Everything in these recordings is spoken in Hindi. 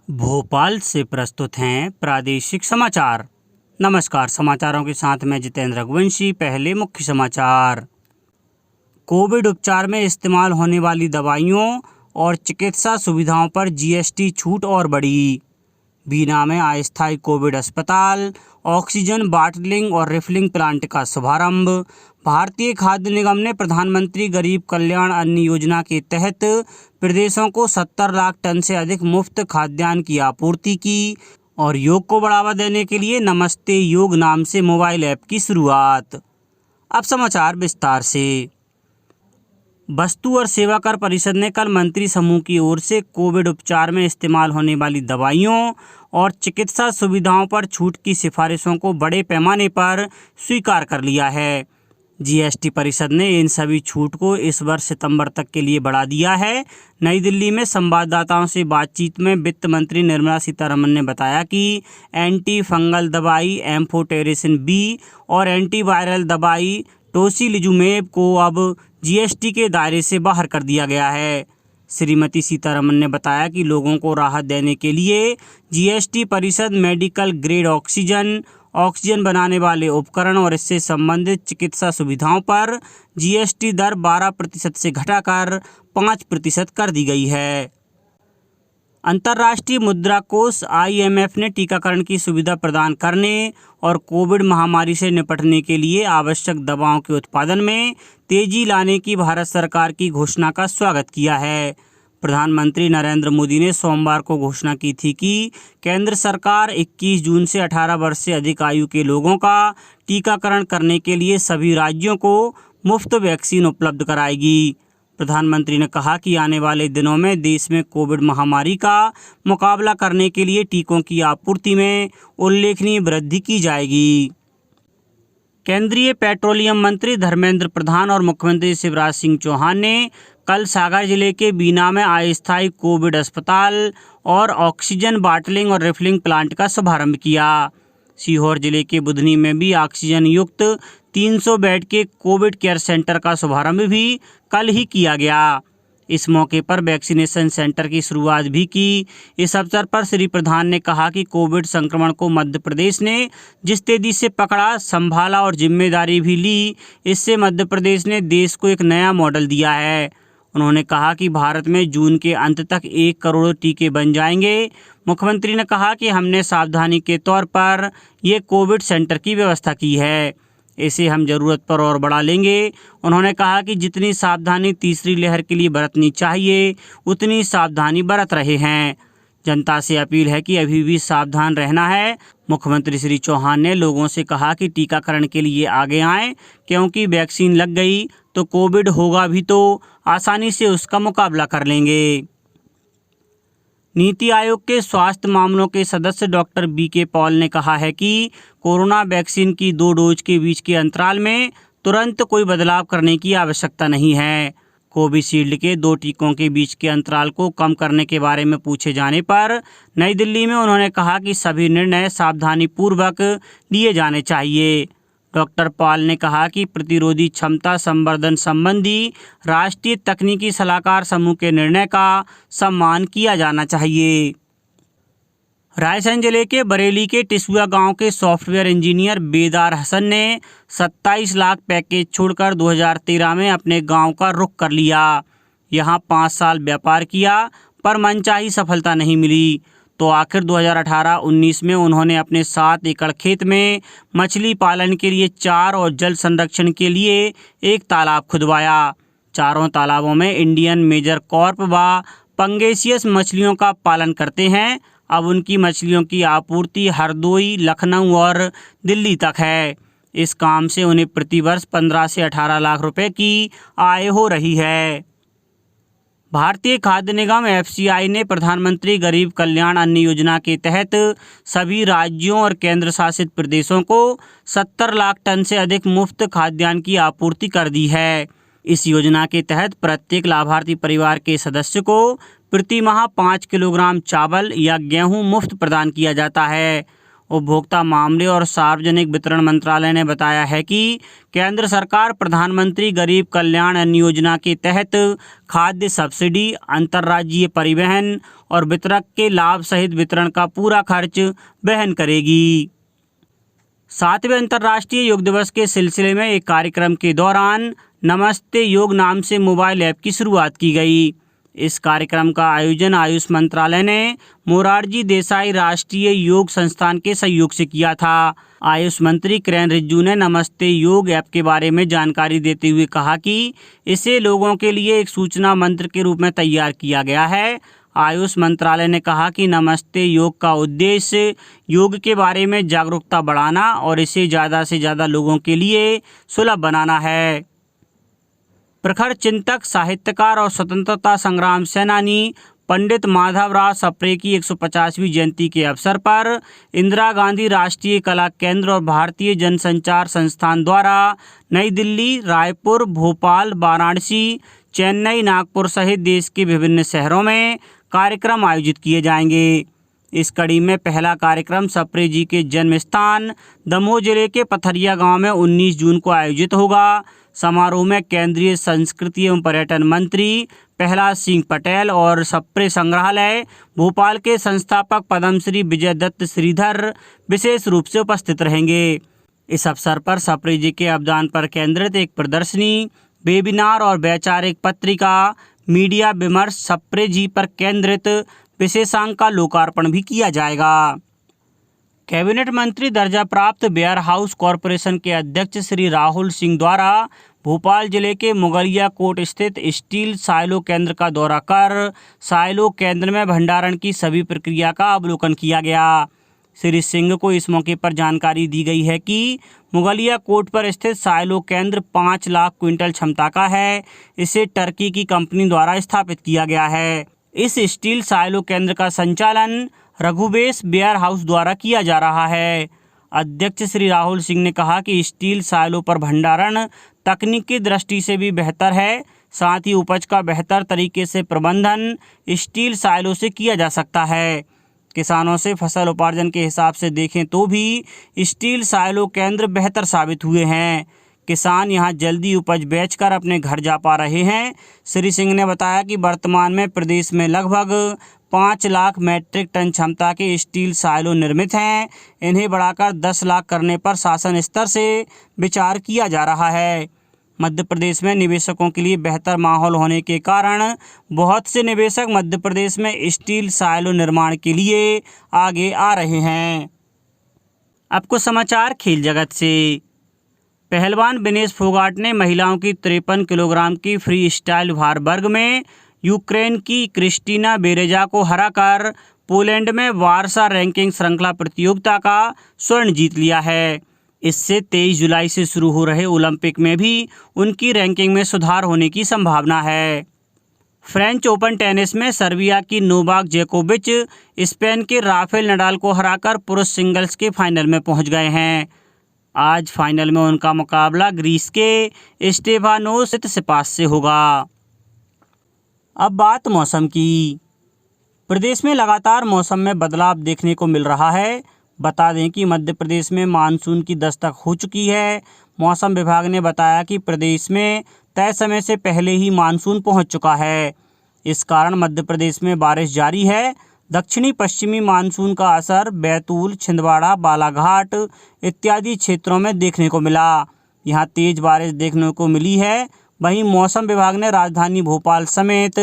भोपाल से प्रस्तुत हैं प्रादेशिक समाचार। नमस्कार, समाचारों के साथ मैं जितेंद्र रघुवंशी। पहले मुख्य समाचार। कोविड उपचार में इस्तेमाल होने वाली दवाइयों और चिकित्सा सुविधाओं पर जीएसटी छूट और बढ़ी। बीना में अस्थायी कोविड अस्पताल, ऑक्सीजन बॉटलिंग और रिफिलिंग प्लांट का शुभारंभ। भारतीय खाद्य निगम ने प्रधानमंत्री गरीब कल्याण अन्न योजना के तहत प्रदेशों को 70 लाख टन से अधिक मुफ्त खाद्यान्न की आपूर्ति की। और योग को बढ़ावा देने के लिए नमस्ते योग नाम से मोबाइल ऐप की शुरुआत। अब समाचार विस्तार से। वस्तु और सेवा कर परिषद ने कल मंत्री समूह की ओर से कोविड उपचार में इस्तेमाल होने वाली दवाइयों और चिकित्सा सुविधाओं पर छूट की सिफारिशों को बड़े पैमाने पर स्वीकार कर लिया है। जीएसटी परिषद ने इन सभी छूट को इस वर्ष सितंबर तक के लिए बढ़ा दिया है। नई दिल्ली में संवाददाताओं से बातचीत में वित्त मंत्री निर्मला सीतारमण ने बताया कि एंटी फंगल दवाई एम्फोटेरिसिन बी और एंटीवायरल दवाई टोसिलिजुमेब को अब जीएसटी के दायरे से बाहर कर दिया गया है। श्रीमती सीतारमण ने बताया कि लोगों को राहत देने के लिए जीएसटी परिषद मेडिकल ग्रेड ऑक्सीजन, ऑक्सीजन बनाने वाले उपकरण और इससे संबंधित चिकित्सा सुविधाओं पर जीएसटी दर 12% से घटाकर 5% कर दी गई है। अंतर्राष्ट्रीय मुद्रा कोष IMF ने टीकाकरण की सुविधा प्रदान करने और कोविड महामारी से निपटने के लिए आवश्यक दवाओं के उत्पादन में तेजी लाने की भारत सरकार की घोषणा का स्वागत किया है। प्रधानमंत्री नरेंद्र मोदी ने सोमवार को घोषणा की थी कि केंद्र सरकार 21 जून से 18 वर्ष से अधिक आयु के लोगों का टीकाकरण करने के लिए सभी राज्यों को मुफ्त वैक्सीन उपलब्ध कराएगी। प्रधानमंत्री ने कहा कि आने वाले दिनों में देश में कोविड महामारी का मुकाबला करने के लिए टीकों की आपूर्ति में उल्लेखनीय वृद्धि की जाएगी। केंद्रीय पेट्रोलियम मंत्री धर्मेंद्र प्रधान और मुख्यमंत्री शिवराज सिंह चौहान ने कल सागर जिले के बीना में अस्थायी कोविड अस्पताल और ऑक्सीजन बॉटलिंग और रिफिलिंग प्लांट का शुभारंभ किया। सीहोर जिले के बुधनी में भी ऑक्सीजन युक्त 300 बेड के कोविड केयर सेंटर का शुभारंभ भी कल ही किया गया। इस मौके पर वैक्सीनेशन सेंटर की शुरुआत भी की। इस अवसर पर श्री प्रधान ने कहा कि कोविड संक्रमण को मध्य प्रदेश ने जिस तेजी से पकड़ा, संभाला और जिम्मेदारी भी ली, इससे मध्य प्रदेश ने देश को एक नया मॉडल दिया है। उन्होंने कहा कि भारत में जून के अंत तक 1 करोड़ टीके बन जाएंगे। मुख्यमंत्री ने कहा कि हमने सावधानी के तौर पर ये कोविड सेंटर की व्यवस्था की है, इसे हम ज़रूरत पर और बढ़ा लेंगे। उन्होंने कहा कि जितनी सावधानी तीसरी लहर के लिए बरतनी चाहिए, उतनी सावधानी बरत रहे हैं। जनता से अपील है कि अभी भी सावधान रहना है। मुख्यमंत्री श्री चौहान ने लोगों से कहा कि टीकाकरण के लिए आगे आएं, क्योंकि वैक्सीन लग गई तो कोविड होगा भी तो आसानी से उसका मुकाबला कर लेंगे। नीति आयोग के स्वास्थ्य मामलों के सदस्य डॉक्टर BK पॉल ने कहा है कि कोरोना वैक्सीन की 2 डोज के बीच के अंतराल में तुरंत कोई बदलाव करने की आवश्यकता नहीं है। कोविशील्ड के 2 टीकों के बीच के अंतराल को कम करने के बारे में पूछे जाने पर नई दिल्ली में उन्होंने कहा कि सभी निर्णय सावधानीपूर्वक लिए जाने चाहिए। डॉक्टर पॉल ने कहा कि प्रतिरोधी क्षमता संवर्धन संबंधी राष्ट्रीय तकनीकी सलाहकार समूह के निर्णय का सम्मान किया जाना चाहिए। रायसेन जिले के बरेली के टिसुआ गांव के सॉफ्टवेयर इंजीनियर बेदार हसन ने 27 लाख पैकेज छोड़कर 2013 में अपने गांव का रुख कर लिया। यहां 5 साल व्यापार किया पर मनचाही सफलता नहीं मिली, तो आखिर 2018-19 में उन्होंने अपने 7 एकड़ खेत में मछली पालन के लिए 4 और जल संरक्षण के लिए 1 तालाब खुदवाया। चारों तालाबों में इंडियन मेजर कॉर्प व पंगेसियस मछलियों का पालन करते हैं। अब उनकी मछलियों की आपूर्ति हरदोई, लखनऊ और दिल्ली तक है। इस काम से उन्हें प्रतिवर्ष 15 से 18 लाख रुपए की आय हो रही है। भारतीय खाद्य निगम FCI ने प्रधानमंत्री गरीब कल्याण अन्न योजना के तहत सभी राज्यों और केंद्र शासित प्रदेशों को 70 लाख टन से अधिक मुफ्त खाद्यान्न की आपूर्ति कर दी है। इस योजना के तहत प्रत्येक लाभार्थी परिवार के सदस्य को प्रति माह 5 किलोग्राम चावल या गेहूं मुफ्त प्रदान किया जाता है। उपभोक्ता मामले और सार्वजनिक वितरण मंत्रालय ने बताया है कि केंद्र सरकार प्रधानमंत्री गरीब कल्याण अन्न योजना के तहत खाद्य सब्सिडी, अंतर्राज्यीय परिवहन और वितरक के लाभ सहित वितरण का पूरा खर्च वहन करेगी। 7वें अंतर्राष्ट्रीय योग दिवस के सिलसिले में एक कार्यक्रम के दौरान नमस्ते योग नाम से मोबाइल ऐप की शुरुआत की गई। इस कार्यक्रम का आयोजन आयुष मंत्रालय ने मोरारजी देसाई राष्ट्रीय योग संस्थान के सहयोग से किया था। आयुष मंत्री किरेन रिजिजू ने नमस्ते योग ऐप के बारे में जानकारी देते हुए कहा कि इसे लोगों के लिए एक सूचना मंत्र के रूप में तैयार किया गया है। आयुष मंत्रालय ने कहा कि नमस्ते योग का उद्देश्य योग के बारे में जागरूकता बढ़ाना और इसे ज़्यादा से ज़्यादा लोगों के लिए सुलभ बनाना है। प्रखर चिंतक, साहित्यकार और स्वतंत्रता संग्राम सेनानी पंडित माधवराव सप्रे की 150वीं जयंती के अवसर पर इंदिरा गांधी राष्ट्रीय कला केंद्र और भारतीय जनसंचार संस्थान द्वारा नई दिल्ली, रायपुर, भोपाल, वाराणसी, चेन्नई, नागपुर सहित देश के विभिन्न शहरों में कार्यक्रम आयोजित किए जाएंगे। इस कड़ी में पहला कार्यक्रम सप्रे जी के जन्म स्थान दमोह जिले के पथरिया गांव में 19 जून को आयोजित होगा। समारोह में केंद्रीय संस्कृति एवं पर्यटन मंत्री प्रहलाद सिंह पटेल और सप्रे संग्रहालय भोपाल के संस्थापक पद्मश्री विजय दत्त श्रीधर विशेष रूप से उपस्थित रहेंगे। इस अवसर पर सप्रे जी के अवदान पर केंद्रित एक प्रदर्शनी, वेबिनार और वैचारिक पत्रिका मीडिया विमर्श सप्रे जी पर केंद्रित विशेषांक का लोकार्पण भी किया जाएगा। कैबिनेट मंत्री दर्जा प्राप्त वेयर हाउस कॉरपोरेशन के अध्यक्ष श्री राहुल सिंह द्वारा भोपाल जिले के मुगलिया कोट स्थित स्टील साइलो केंद्र का दौरा कर साइलो केंद्र में भंडारण की सभी प्रक्रिया का अवलोकन किया गया। श्री सिंह को इस मौके पर जानकारी दी गई है कि मुगलिया कोट पर स्थित साइलो केंद्र 5 लाख क्विंटल क्षमता का है। इसे टर्की की कंपनी द्वारा स्थापित किया गया है। इस स्टील साइलो केंद्र का संचालन रघुवेश वेयर हाउस द्वारा किया जा रहा है। अध्यक्ष श्री राहुल सिंह ने कहा कि स्टील साइलो पर भंडारण तकनीकी दृष्टि से भी बेहतर है, साथ ही उपज का बेहतर तरीके से प्रबंधन स्टील साइलो से किया जा सकता है। किसानों से फसल उपार्जन के हिसाब से देखें तो भी स्टील साइलो केंद्र बेहतर साबित हुए हैं। किसान यहां जल्दी उपज बेचकर अपने घर जा पा रहे हैं। श्री सिंह ने बताया कि वर्तमान में प्रदेश में लगभग 5 लाख मैट्रिक टन क्षमता के स्टील साइलो निर्मित हैं। इन्हें बढ़ाकर 10 लाख करने पर शासन स्तर से विचार किया जा रहा है। मध्य प्रदेश में निवेशकों के लिए बेहतर माहौल होने के कारण बहुत से निवेशक मध्य प्रदेश में स्टील साइलो निर्माण के लिए आगे आ रहे हैं। अब कुछ समाचार खेल जगत से। पहलवान विनेश फोगाट ने महिलाओं की 53 किलोग्राम की फ्री स्टाइल भार वर्ग में यूक्रेन की क्रिस्टीना बेरेजा को हराकर पोलैंड में वारसा रैंकिंग श्रृंखला प्रतियोगिता का स्वर्ण जीत लिया है। इससे 23 जुलाई से शुरू हो रहे ओलंपिक में भी उनकी रैंकिंग में सुधार होने की संभावना है। फ्रेंच ओपन टेनिस में सर्बिया की नोवाक जोकोविच स्पेन के राफेल नडाल को हराकर पुरुष सिंगल्स के फाइनल में पहुंच गए हैं। आज फाइनल में उनका मुकाबला ग्रीस के स्टेफानोस सिपास से होगा। अब बात मौसम की। प्रदेश में लगातार मौसम में बदलाव देखने को मिल रहा है। बता दें कि मध्य प्रदेश में मानसून की दस्तक हो चुकी है। मौसम विभाग ने बताया कि प्रदेश में तय समय से पहले ही मानसून पहुंच चुका है। इस कारण मध्य प्रदेश में बारिश जारी है। दक्षिणी पश्चिमी मानसून का असर बैतूल, छिंदवाड़ा, बालाघाट इत्यादि क्षेत्रों में देखने को मिला। यहां तेज बारिश देखने को मिली है। वहीं मौसम विभाग ने राजधानी भोपाल समेत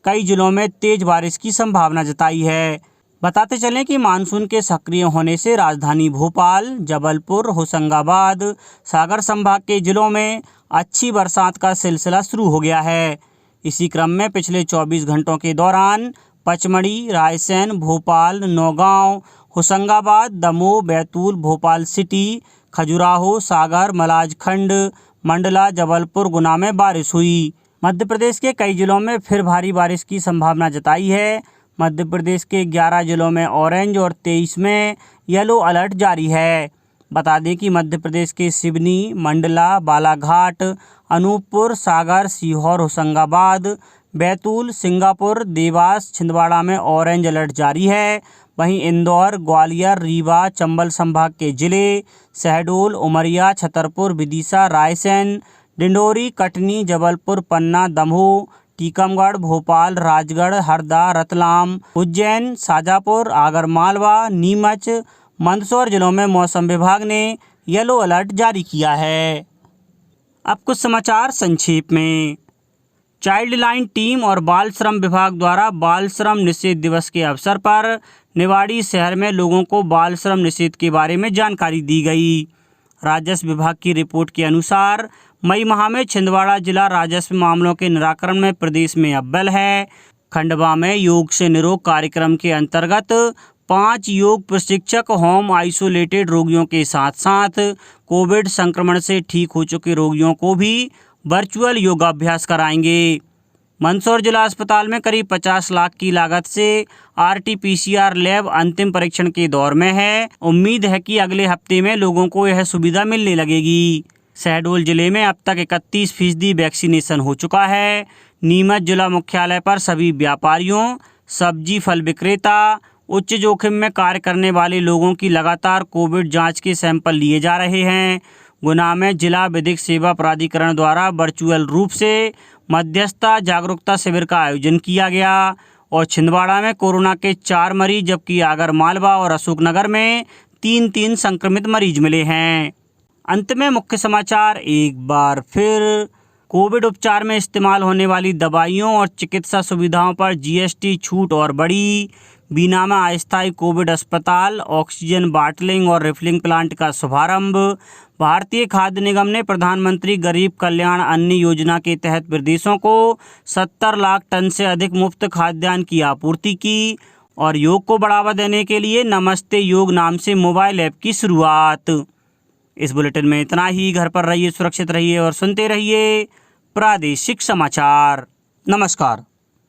कई जिलों में तेज बारिश की संभावना जताई है। बताते चलें कि मानसून के सक्रिय होने से राजधानी भोपाल, जबलपुर, होशंगाबाद, सागर संभाग के जिलों में अच्छी बरसात का सिलसिला शुरू हो गया है। इसी क्रम में पिछले 24 घंटों के दौरान पचमढ़ी, रायसेन, भोपाल, नौगांव, होशंगाबाद, दमोह, बैतूल, भोपाल सिटी, खजुराहो, सागर, मलाजखंड, मंडला, जबलपुर, गुना में बारिश हुई। मध्य प्रदेश के कई जिलों में फिर भारी बारिश की संभावना जताई है। मध्य प्रदेश के 11 जिलों में ऑरेंज और 23 में येलो अलर्ट जारी है। बता दें कि मध्य प्रदेश के सिवनी, मंडला, बालाघाट, अनूपपुर, सागर, सीहोर, होशंगाबाद, बैतूल, सिंगापुर, देवास, छिंदवाड़ा में ऑरेंज अलर्ट जारी है। वहीं इंदौर, ग्वालियर, रीवा, चंबल संभाग के जिले शहडोल, उमरिया, छतरपुर, विदिशा, रायसेन, डिंडोरी, कटनी, जबलपुर, पन्ना, दमोह, टीकमगढ़, भोपाल, राजगढ़, हरदा, रतलाम, उज्जैन, शाजापुर, आगरमालवा, नीमच, मंदसौर जिलों में मौसम विभाग ने येलो अलर्ट जारी किया है। अब कुछ समाचार संक्षेप में। चाइल्ड लाइन टीम और बाल श्रम विभाग द्वारा बाल श्रम निषेध दिवस के अवसर पर निवाड़ी शहर में लोगों को बाल श्रम निषेध के बारे में जानकारी दी गई। राजस्व विभाग की रिपोर्ट के अनुसार मई माह में छिंदवाड़ा जिला राजस्व मामलों के निराकरण में प्रदेश में अव्वल है। खंडवा में योग से निरोग कार्यक्रम के अंतर्गत 5 योग प्रशिक्षक होम आइसोलेटेड रोगियों के साथ साथ कोविड संक्रमण से ठीक हो चुके रोगियों को भी वर्चुअल योगाभ्यास कराएंगे। मंदसौर जिला अस्पताल में करीब 50 लाख की लागत से RT-PCR लैब अंतिम परीक्षण के दौर में है। उम्मीद है कि अगले हफ्ते में लोगों को यह सुविधा मिलने लगेगी। शहडोल जिले में अब तक 31% वैक्सीनेशन हो चुका है। नीमच जिला मुख्यालय पर सभी व्यापारियों, सब्जी फल विक्रेता, उच्च जोखिम में कार्य करने वाले लोगों की लगातार कोविड जांच के सैंपल लिए जा रहे हैं। गुना में जिला विधिक सेवा प्राधिकरण द्वारा वर्चुअल रूप से मध्यस्थता जागरूकता शिविर का आयोजन किया गया और छिंदवाड़ा में कोरोना के 4 मरीज, जबकि आगरमालवा और अशोकनगर में 3 संक्रमित मरीज मिले हैं। अंत में मुख्य समाचार एक बार फिर। कोविड उपचार में इस्तेमाल होने वाली दवाइयों और चिकित्सा सुविधाओं पर GST छूट और बढ़ी। बीना में अस्थायी कोविड अस्पताल, ऑक्सीजन बॉटलिंग और रिफिलिंग प्लांट का शुभारंभ। भारतीय खाद्य निगम ने प्रधानमंत्री गरीब कल्याण अन्न योजना के तहत प्रदेशों को 70 लाख टन से अधिक मुफ्त खाद्यान्न की आपूर्ति की। और योग को बढ़ावा देने के लिए नमस्ते योग नाम से मोबाइल ऐप की शुरुआत। इस बुलेटिन में इतना ही। घर पर रहिए, सुरक्षित रहिए और सुनते रहिए प्रादेशिक समाचार। नमस्कार।